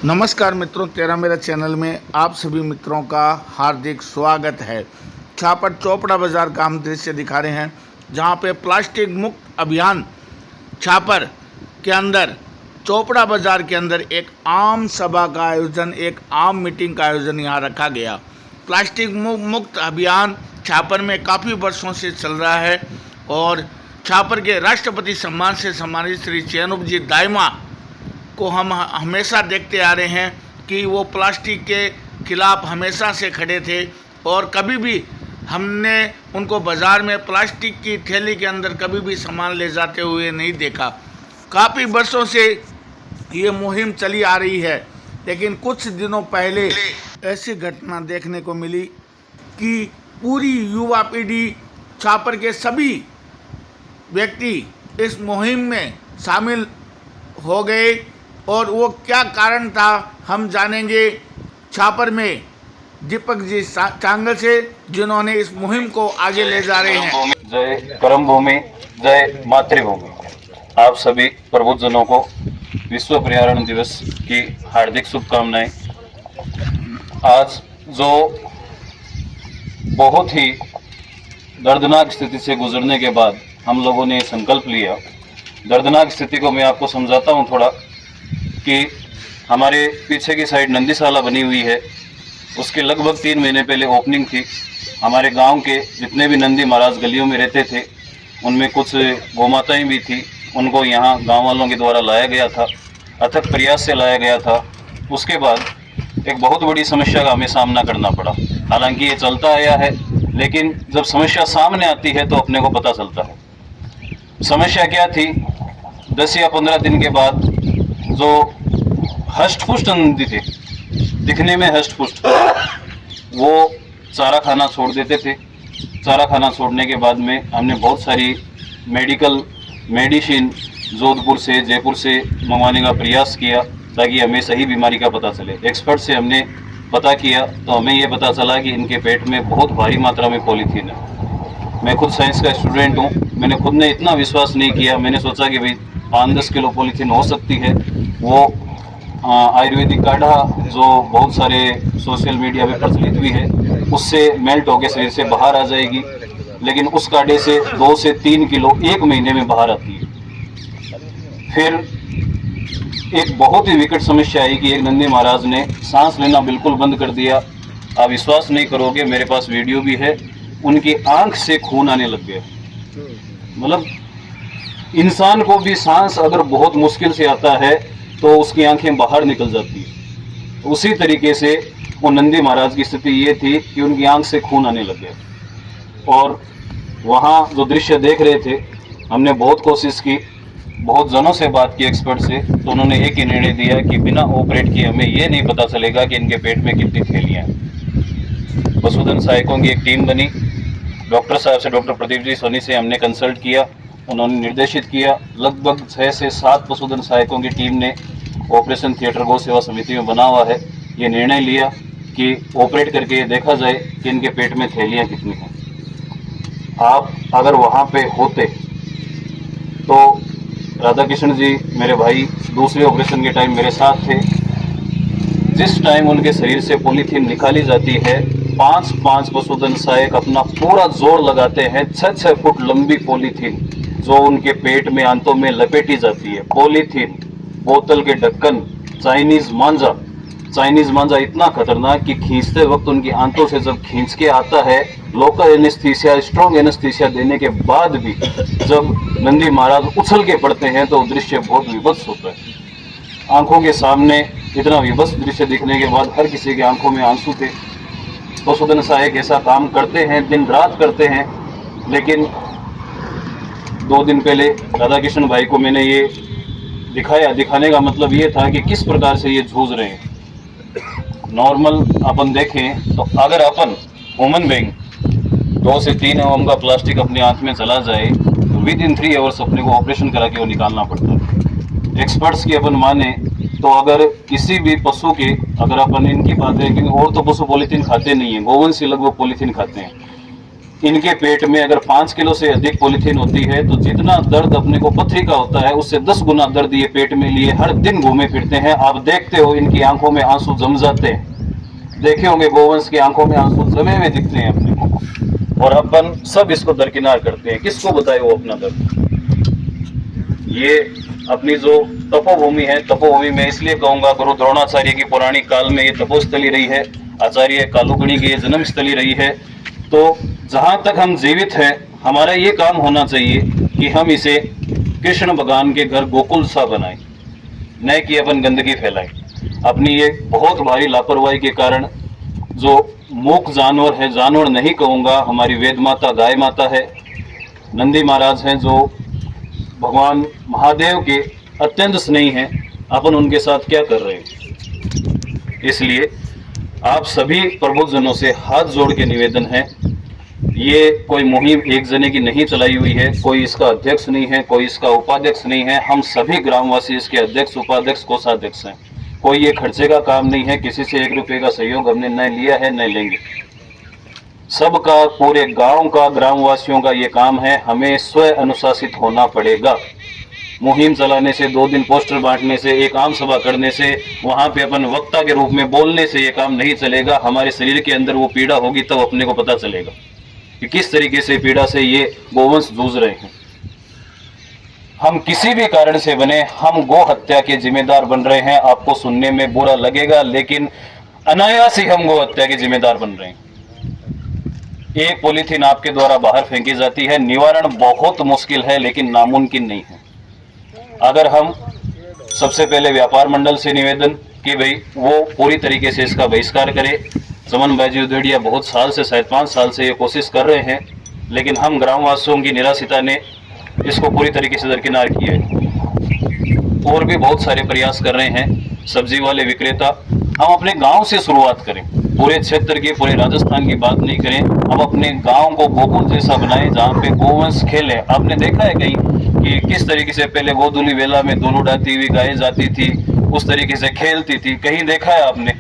नमस्कार मित्रों, तेरा मेरा चैनल में आप सभी मित्रों का हार्दिक स्वागत है। छापर चोपड़ा बाजार का हम दृश्य दिखा रहे हैं, जहां पे प्लास्टिक मुक्त अभियान छापर के अंदर चोपड़ा बाजार के अंदर एक आम सभा का आयोजन, एक आम मीटिंग का आयोजन यहां रखा गया। प्लास्टिक मुक्त अभियान छापर में काफ़ी वर्षों से चल रहा है और छापर के राष्ट्रपति सम्मान से सम्मानित श्री चैनुप जी दाइमा को हम हमेशा देखते आ रहे हैं कि वो प्लास्टिक के खिलाफ हमेशा से खड़े थे और कभी भी हमने उनको बाज़ार में प्लास्टिक की थैली के अंदर कभी भी सामान ले जाते हुए नहीं देखा। काफ़ी वर्षों से ये मुहिम चली आ रही है, लेकिन कुछ दिनों पहले ऐसी घटना देखने को मिली कि पूरी युवा पीढ़ी, छापर के सभी व्यक्ति इस मुहिम में शामिल हो गए और वो क्या कारण था हम जानेंगे छापर में दीपक जी चांगल से, जिन्होंने इस मुहिम को आगे ले जा रहे हैं। जय कर्म भूमि, जय मातृभूमि। आप सभी प्रबुद्धजनों को विश्व पर्यावरण दिवस की हार्दिक शुभकामनाएं। आज जो बहुत ही दर्दनाक स्थिति से गुजरने के बाद हम लोगों ने संकल्प लिया, दर्दनाक स्थिति को मैं आपको समझाता हूं थोड़ा, कि हमारे पीछे की साइड नंदीशाला बनी हुई है। उसके लगभग 3 महीने पहले ओपनिंग थी। हमारे गांव के जितने भी नंदी महाराज गलियों में रहते थे, उनमें कुछ गोमाताएं भी थी, उनको यहाँ गांव वालों के द्वारा लाया गया था, अथक प्रयास से लाया गया था। उसके बाद एक बहुत बड़ी समस्या का हमें सामना करना पड़ा। हालांकि ये चलता आया है, लेकिन जब समस्या सामने आती है तो अपने को पता चलता है। समस्या क्या थी? 10 या 15 दिन के बाद जो हष्ट-पुष्ट नंदी थे, दिखने में हष्ट-पुष्ट, वो चारा खाना छोड़ देते थे। चारा खाना छोड़ने के बाद में हमने बहुत सारी मेडिसिन जोधपुर से, जयपुर से मंगवाने का प्रयास किया ताकि हमें सही बीमारी का पता चले। एक्सपर्ट से हमने पता किया तो हमें ये पता चला कि इनके पेट में बहुत भारी मात्रा में पॉलीथीन है। मैं खुद साइंस का स्टूडेंट हूँ, मैंने खुद ने इतना विश्वास नहीं किया। मैंने सोचा कि भाई 5-10 किलो पॉलीथीन हो सकती है। वो आयुर्वेदिक काढ़ा जो बहुत सारे सोशल मीडिया पे प्रचलित भी है, उससे मेल्ट होकर शरीर से बाहर आ जाएगी, लेकिन उस काढ़े से 2 से 3 किलो 1 महीने में बाहर आती है। फिर एक बहुत ही विकट समस्या आई कि एक नंदी महाराज ने सांस लेना बिल्कुल बंद कर दिया। आप विश्वास नहीं करोगे, मेरे पास वीडियो भी है, उनकी आंख से खून आने लग गया। मतलब इंसान को भी सांस अगर बहुत मुश्किल से आता है तो उसकी आंखें बाहर निकल जाती है। उसी तरीके से वो नंदी महाराज की स्थिति ये थी कि उनकी आंख से खून आने लग गया। और वहाँ जो दृश्य देख रहे थे, हमने बहुत कोशिश की, बहुत जनों से बात की, एक्सपर्ट से, तो उन्होंने एक ही निर्णय दिया कि बिना ऑपरेट किए हमें ये नहीं पता चलेगा कि इनके पेट में कितनी थैलियाँ हैं। पशुधन सहायकों की एक टीम बनी। डॉक्टर साहब से, डॉक्टर प्रदीप जी सोनी से हमने कंसल्ट किया, उन्होंने निर्देशित किया। लगभग 6 से 7 पशुधन सहायकों की टीम ने ऑपरेशन थिएटर गौ सेवा समिति में बना हुआ है, ये निर्णय लिया कि ऑपरेट करके ये देखा जाए कि इनके पेट में थैलियाँ कितनी हैं। आप अगर वहाँ पे होते तो राधा कृष्ण जी मेरे भाई दूसरे ऑपरेशन के टाइम मेरे साथ थे। जिस टाइम उनके शरीर से पॉलीथीन निकाली जाती है, 5-5 पशुधन सहायक अपना पूरा जोर लगाते हैं। 6-6 फुट लंबी पॉलीथीन जो उनके पेट में, आंतों में लपेटी जाती है। पॉलीथीन, बोतल के ढक्कन, चाइनीज मांझा इतना खतरनाक कि खींचते वक्त उनकी आंतों से जब खींच के आता है, लोकल एनेस्थीसिया, स्ट्रॉन्ग एनेस्थीसिया देने के बाद भी जब नंदी महाराज उछल के पड़ते हैं तो दृश्य बहुत विभत्स होता है। आंखों के सामने इतना विभत्स दृश्य दिखने के बाद हर किसी की आंखों में आंसू थे। पशुधन सहायक ऐसा काम करते हैं, दिन रात करते हैं। लेकिन 2 दिन पहले राधा कृष्ण भाई को मैंने ये दिखाया। दिखाने का मतलब ये था कि किस प्रकार से ये जूझ रहे हैं। नॉर्मल अपन देखें तो अगर अपन ह्यूमन बीइंग 2 से 3 एम का प्लास्टिक अपनी आंख में चला जाए तो विद इन 3 आवर्स अपने को ऑपरेशन करा के वो निकालना पड़ता है। एक्सपर्ट्स की अपन माने तो अगर किसी भी पशु के, अगर अपन इनकी बात है, क्योंकि और तो पशु पॉलीथीन खाते नहीं है, गोवंश से लगभग पॉलीथीन खाते हैं, इनके पेट में अगर 5 किलो से अधिक पॉलीथीन होती है तो जितना दर्द अपने को पथरी का होता है उससे 10 गुना दर्द ये पेट में लिए हर दिन घूमे फिरते हैं। आप देखते हो इनकी आंखों में आंसू जम जाते हैं। देखे होंगे गोवंश की आंखों में आंसू जमे हुए दिखते हैं अपने को, और अपन सब इसको दरकिनार करते हैं। किसको बताए वो अपना दर्द। ये अपनी जो तपोभूमि है, तपोभूमि में इसलिए कहूंगा गुरु द्रोणाचार्य की पौराणिक काल में ये तपोस्थली रही है, आचार्य कालुगणी की जन्म स्थली रही है। तो जहां तक हम जीवित हैं हमारा ये काम होना चाहिए कि हम इसे कृष्ण भगवान के घर गोकुल सा बनाएं, न कि अपन गंदगी फैलाएं। अपनी ये बहुत भारी लापरवाही के कारण जो मूक जानवर है, जानवर नहीं कहूंगा, हमारी वेद माता गाय माता है, नंदी महाराज हैं जो भगवान महादेव के अत्यंत स्नेही हैं, अपन उनके साथ क्या कर रहे हैं। इसलिए आप सभी प्रबुद्धजनों से हाथ जोड़ के निवेदन है, ये कोई मुहिम एक जने की नहीं चलाई हुई है, कोई इसका अध्यक्ष नहीं है, कोई इसका उपाध्यक्ष नहीं है, हम सभी ग्रामवासी इसके अध्यक्ष, उपाध्यक्ष, कोषाध्यक्ष हैं। कोई ये खर्चे का काम नहीं है, किसी से 1 रुपए का सहयोग हमने न लिया है न लेंगे। सबका, पूरे गांव का, ग्रामवासियों का ये काम है। हमें स्वयं अनुशासित होना पड़ेगा। मुहिम चलाने से, 2 दिन पोस्टर बांटने से, एक आम सभा करने से, वहां पे अपन वक्ता के रूप में बोलने से ये काम नहीं चलेगा। हमारे शरीर के अंदर वो पीड़ा होगी तब अपने को पता चलेगा कि किस तरीके से पीड़ा से ये गोवंश जूझ रहे हैं। हम किसी भी कारण से बने, हम गो हत्या के जिम्मेदार बन रहे हैं। आपको सुनने में बुरा लगेगा लेकिन अनायास ही हम गो हत्या के जिम्मेदार बन रहे हैं। एक पॉलीथीन आपके द्वारा बाहर फेंकी जाती है, निवारण बहुत मुश्किल है लेकिन नामुमकिन नहीं है। अगर हम सबसे पहले व्यापार मंडल से निवेदन कि भाई वो पूरी तरीके से इसका बहिष्कार करे। चमन भाई उदेड़िया बहुत साल से, शायद 5 साल से ये कोशिश कर रहे हैं, लेकिन हम ग्रामवासियों की निराशिता ने इसको पूरी तरीके से दरकिनार किया है। और भी बहुत सारे प्रयास कर रहे हैं सब्जी वाले विक्रेता। हम अपने गांव से शुरुआत करें, पूरे क्षेत्र की, पूरे राजस्थान की बात नहीं करें। हम अपने गांव को गोकुल जैसा बनाएं जहाँ पे गोवंश खेले। आपने देखा है कहीं कि किस तरीके से पहले गोधुली वेला में धूल उड़ाती हुई गायें जाती थी, उस तरीके से खेलती थी। कहीं देखा है आपने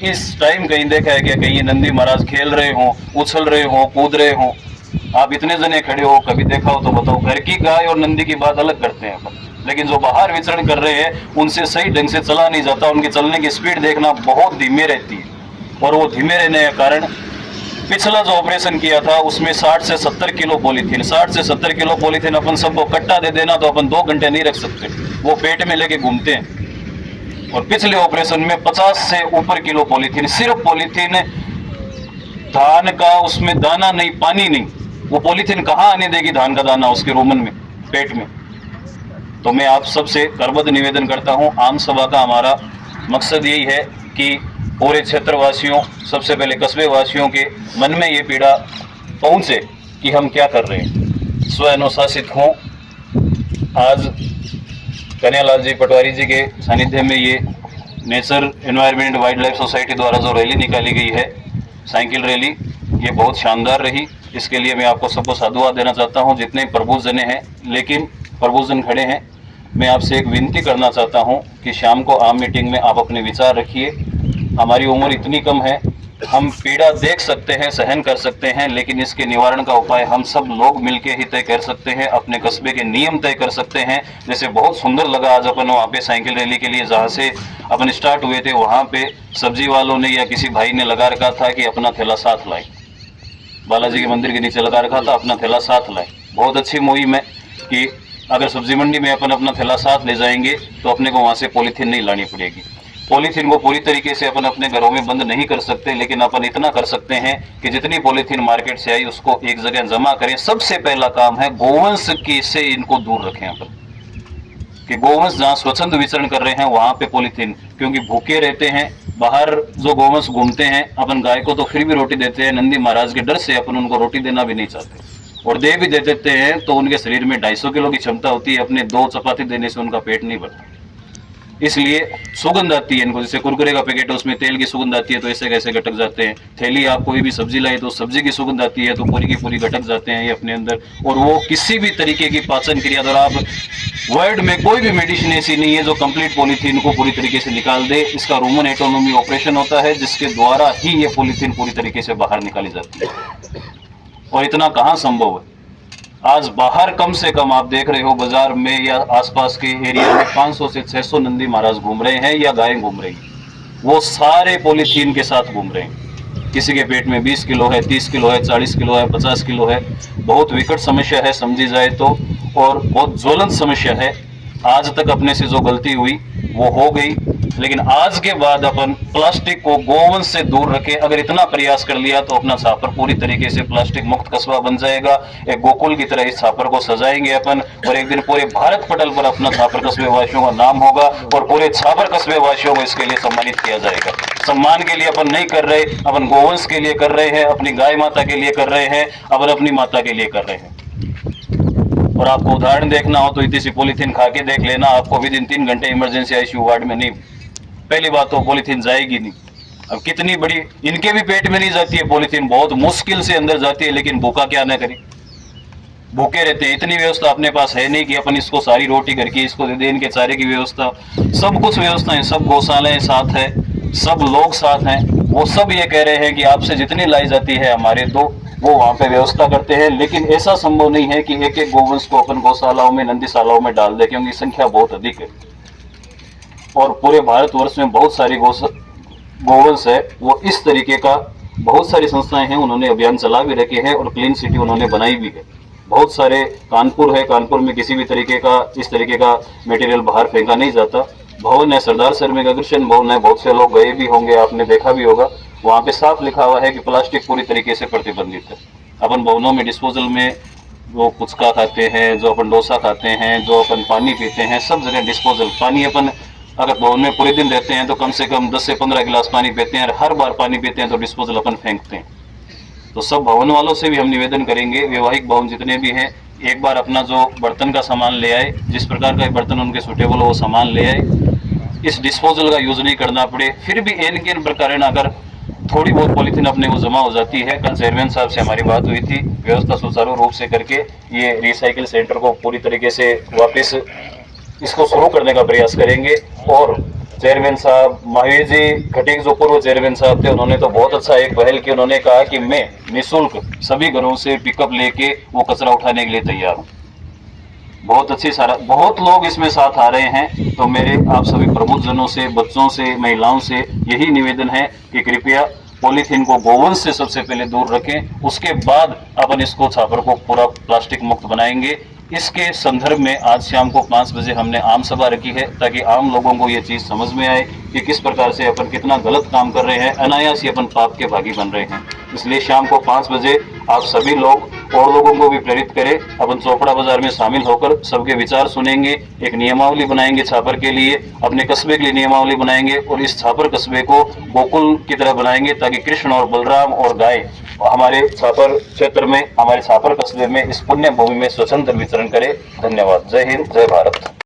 इस टाइम, कहीं देखा है क्या कहीं नंदी महाराज खेल रहे हो, उछल रहे हो, कूद रहे हो? आप इतने जने खड़े हो, कभी देखा हो तो बताओ। घर की गाय और नंदी की बात अलग करते हैं अपन, लेकिन जो बाहर विचरण कर रहे हैं उनसे सही ढंग से चला नहीं जाता। उनकी चलने की स्पीड देखना बहुत धीमे रहती है, और वो धीमे रहने के कारण पिछला जो ऑपरेशन किया था उसमें 60 से 70 किलो पॉलीथीन, 60 से 70 किलो पॉलीथीन अपन सबको कट्टा दे देना तो अपन 2 घंटे नहीं रख सकते, वो पेट में लेके घूमते हैं। और पिछले ऑपरेशन में 50 से ऊपर किलो पॉलीथीन, सिर्फ पॉलीथीन, धान का उसमें दाना नहीं, पानी नहीं। वो पॉलीथीन कहाँ आने देगी धान का दाना उसके रोमन में, पेट में। तो मैं आप सबसे करबद्ध निवेदन करता हूँ, आम सभा का हमारा मकसद यही है कि पूरे क्षेत्रवासियों, सबसे पहले कस्बे वासियों के मन में ये पीड़ा पहुंचे कि हम क्या कर रहे हैं, स्वयं अनुशासित हों। आज कन्हैयालाल जी पटवारी जी के सानिध्य में ये nature environment wild life society द्वारा जो रैली निकाली गई है, साइकिल रैली, ये बहुत शानदार रही। इसके लिए मैं आपको सबको साधुवाद देना चाहता हूँ, जितने प्रबुद्धजन हैं। लेकिन प्रबुद्धजन खड़े हैं, मैं आपसे एक विनती करना चाहता हूँ कि शाम को आम मीटिंग में आप अपने विचार रखिए। हमारी उम्र इतनी कम है, हम पीड़ा देख सकते हैं, सहन कर सकते हैं, लेकिन इसके निवारण का उपाय हम सब लोग मिलके ही तय कर सकते हैं, अपने कस्बे के नियम तय कर सकते हैं। जैसे बहुत सुंदर लगा आज अपन वहाँ पे साइकिल रैली के लिए जहाँ से अपन स्टार्ट हुए थे, वहाँ पे सब्जी वालों ने या किसी भाई ने लगा रखा था कि अपना थैला साथ लाए, बालाजी के मंदिर के नीचे लगा रखा था अपना थैला साथ लाए। बहुत अच्छी मुहिम है कि अगर सब्जी मंडी में अपन अपना थैला साथ ले जाएंगे तो अपने को वहाँ से पॉलीथीन नहीं लानी पड़ेगी। पॉलीथीन को पूरी तरीके से अपन अपने घरों में बंद नहीं कर सकते, लेकिन अपन इतना कर सकते हैं कि जितनी पॉलीथीन मार्केट से आई उसको एक जगह जमा करें। सबसे पहला काम है गोवंश की से इनको दूर रखें अपन, कि गोवंश जहाँ स्वच्छंद विचरण कर रहे हैं वहां पे पॉलीथीन, क्योंकि भूखे रहते हैं, बाहर जो गोवंश घूमते हैं, अपन गाय को तो फिर भी रोटी देते हैं, नंदी महाराज के डर से अपन उनको रोटी देना भी नहीं चाहते, और दे भी दे देते हैं तो उनके शरीर में 250 किलो की क्षमता होती है, अपने 2 चपाती देने से उनका पेट नहीं भरता। इसलिए सुगंध आती है इनको, जैसे कुरकुरे का पैकेट है उसमें तेल की सुगंध आती है तो ऐसे कैसे गटक जाते हैं। थैली आप कोई भी सब्जी लाई तो सब्जी की सुगंध आती है तो पूरी की पूरी गटक जाते हैं ये अपने अंदर। और वो किसी भी तरीके की पाचन क्रिया द्वारा, आप वर्ल्ड में कोई भी मेडिसिन ऐसी नहीं है जो कंप्लीट पॉलीथीन को पूरी तरीके से निकाल दे। इसका रूमन एटोनॉमी ऑपरेशन होता है जिसके द्वारा ही ये पॉलीथीन पूरी तरीके से बाहर निकाली जाती है। और इतना कहाँ संभव है। आज बाहर कम से कम आप देख रहे हो बाजार में या आसपास के एरिया में 500 से 600 नंदी महाराज घूम रहे हैं या गायें घूम रही हैं, वो सारे पॉलीथीन के साथ घूम रहे हैं। किसी के पेट में 20 किलो है, 30 किलो है, 40 किलो है, 50 किलो है। बहुत विकट समस्या है समझी जाए तो, और बहुत ज्वलंत समस्या है। आज तक अपने से जो गलती हुई वो हो गई, लेकिन आज के बाद अपन प्लास्टिक को गोवंश से दूर रखें। अगर इतना प्रयास कर लिया तो अपना छापर पूरी तरीके से प्लास्टिक मुक्त कस्बा बन जाएगा। एक गोकुल की तरह इस छापर को सजाएंगे अपन, और एक दिन पूरे भारत पटल पर अपना छापर कस्बे वासियों का नाम होगा और पूरे छापर कस्बे वासियों को इसके लिए सम्मानित किया जाएगा। सम्मान के लिए अपन नहीं कर रहे, अपन गोवंश के लिए कर रहे हैं, अपनी गाय माता के लिए कर रहे हैं, अपन अपनी माता के लिए कर रहे हैं। और आपको उदाहरण देखना हो तो इतनी सी पॉलीथीन खा के देख लेना, आपको विदिन 3 घंटे इमरजेंसी आईसीयू वार्ड में नहीं, पहली बात तो पॉलीथीन जाएगी नहीं। अब कितनी बड़ी, इनके भी पेट में नहीं जाती है पॉलीथीन, बहुत मुश्किल से अंदर जाती है, लेकिन भूखा क्या ना करे, भूखे रहते हैं। इतनी व्यवस्था अपने पास है नहीं कि अपन इसको सारी रोटी घर की इसको दे दें, इनके चारे की व्यवस्था, सब कुछ व्यवस्थाएं, सब गौशालाएं साथ है, सब लोग साथ हैं। वो सब ये कह रहे हैं कि आपसे जितनी लाई जाती है हमारे तो वो वहां पे व्यवस्था करते हैं, लेकिन ऐसा संभव नहीं है कि एक एक गोवंश को अपन गौशालाओं में, नंदीशालाओं में डाल दे, क्योंकि संख्या बहुत अधिक है और पूरे भारतवर्ष में बहुत सारी गोवंश है। वो इस तरीके का बहुत सारी संस्थाएं हैं, उन्होंने अभियान चला भी रखे हैं और क्लीन सिटी उन्होंने बनाई भी है। बहुत सारे, कानपुर है, कानपुर में किसी भी तरीके का इस तरीके का मटेरियल बाहर फेंका नहीं जाता। भवन है, सरदार सर में अग्रसेन भवन है, बहुत से लोग गए भी होंगे, आपने देखा भी होगा, वहां पे साफ लिखा हुआ है कि प्लास्टिक पूरी तरीके से प्रतिबंधित है। अपन भवनों में डिस्पोजल में जो पुचका खाते हैं, जो अपन डोसा खाते हैं, जो अपन पानी पीते हैं, सब जगह डिस्पोजल पानी। अपन अगर भवन में पूरे दिन रहते हैं तो कम से कम 10 से 15 गिलास पानी पीते हैं, और हर बार पानी पीते हैं तो डिस्पोजल अपन फेंकते हैं। तो सब भवन वालों से भी हम निवेदन करेंगे, वैवाहिक भवन जितने भी हैं, एक बार अपना जो बर्तन का सामान ले आए, जिस प्रकार का बर्तन उनके सूटेबल हो वो सामान ले आए, इस डिस्पोजल का यूज नहीं करना पड़े। फिर भी इन के प्रकार अगर थोड़ी बहुत पॉलीथीन अपने को जमा हो जाती है, कल चेयरमैन साहब से हमारी बात हुई थी, व्यवस्था सुचारू रूप से करके ये रिसाइकिल सेंटर को पूरी तरीके से वापस इसको शुरू करने का प्रयास करेंगे। और चेयरमैन साहब महावीर जी खटीक जो पूर्व चेयरमैन साहब थे, उन्होंने तो बहुत अच्छा एक पहल की, उन्होंने कहा कि मैं निःशुल्क सभी घरों से पिकअप लेके वो कचरा उठाने के लिए तैयार हूँ। बहुत अच्छी सारा, बहुत लोग इसमें साथ आ रहे हैं। तो मेरे आप सभी प्रबुद्धजनों से, बच्चों से, महिलाओं से यही निवेदन है कि कृपया पॉलीथीन को गोवंश से सबसे पहले दूर रखें, उसके बाद अपन इसको छापर को पूरा प्लास्टिक मुक्त बनाएंगे। इसके संदर्भ में आज शाम को 5 बजे हमने आम सभा रखी है, ताकि आम लोगों को ये चीज समझ में आए कि किस प्रकार से अपन कितना गलत काम कर रहे हैं, अनायास ही अपन पाप के भागी बन रहे हैं। इसलिए शाम को 5 बजे आप सभी लोग और लोगों को भी प्रेरित करें, अपन चोपड़ा बाजार में शामिल होकर सबके विचार सुनेंगे, एक नियमावली बनाएंगे छापर के लिए, अपने कस्बे के लिए नियमावली बनाएंगे, और इस छापर कस्बे को गोकुल की तरह बनाएंगे, ताकि कृष्ण और बलराम और गाय हमारे छापर क्षेत्र में, हमारे छापर कस्बे में, इस पुण्य भूमि में स्वतंत्र विचरण करे। धन्यवाद। जय हिंद, जय भारत।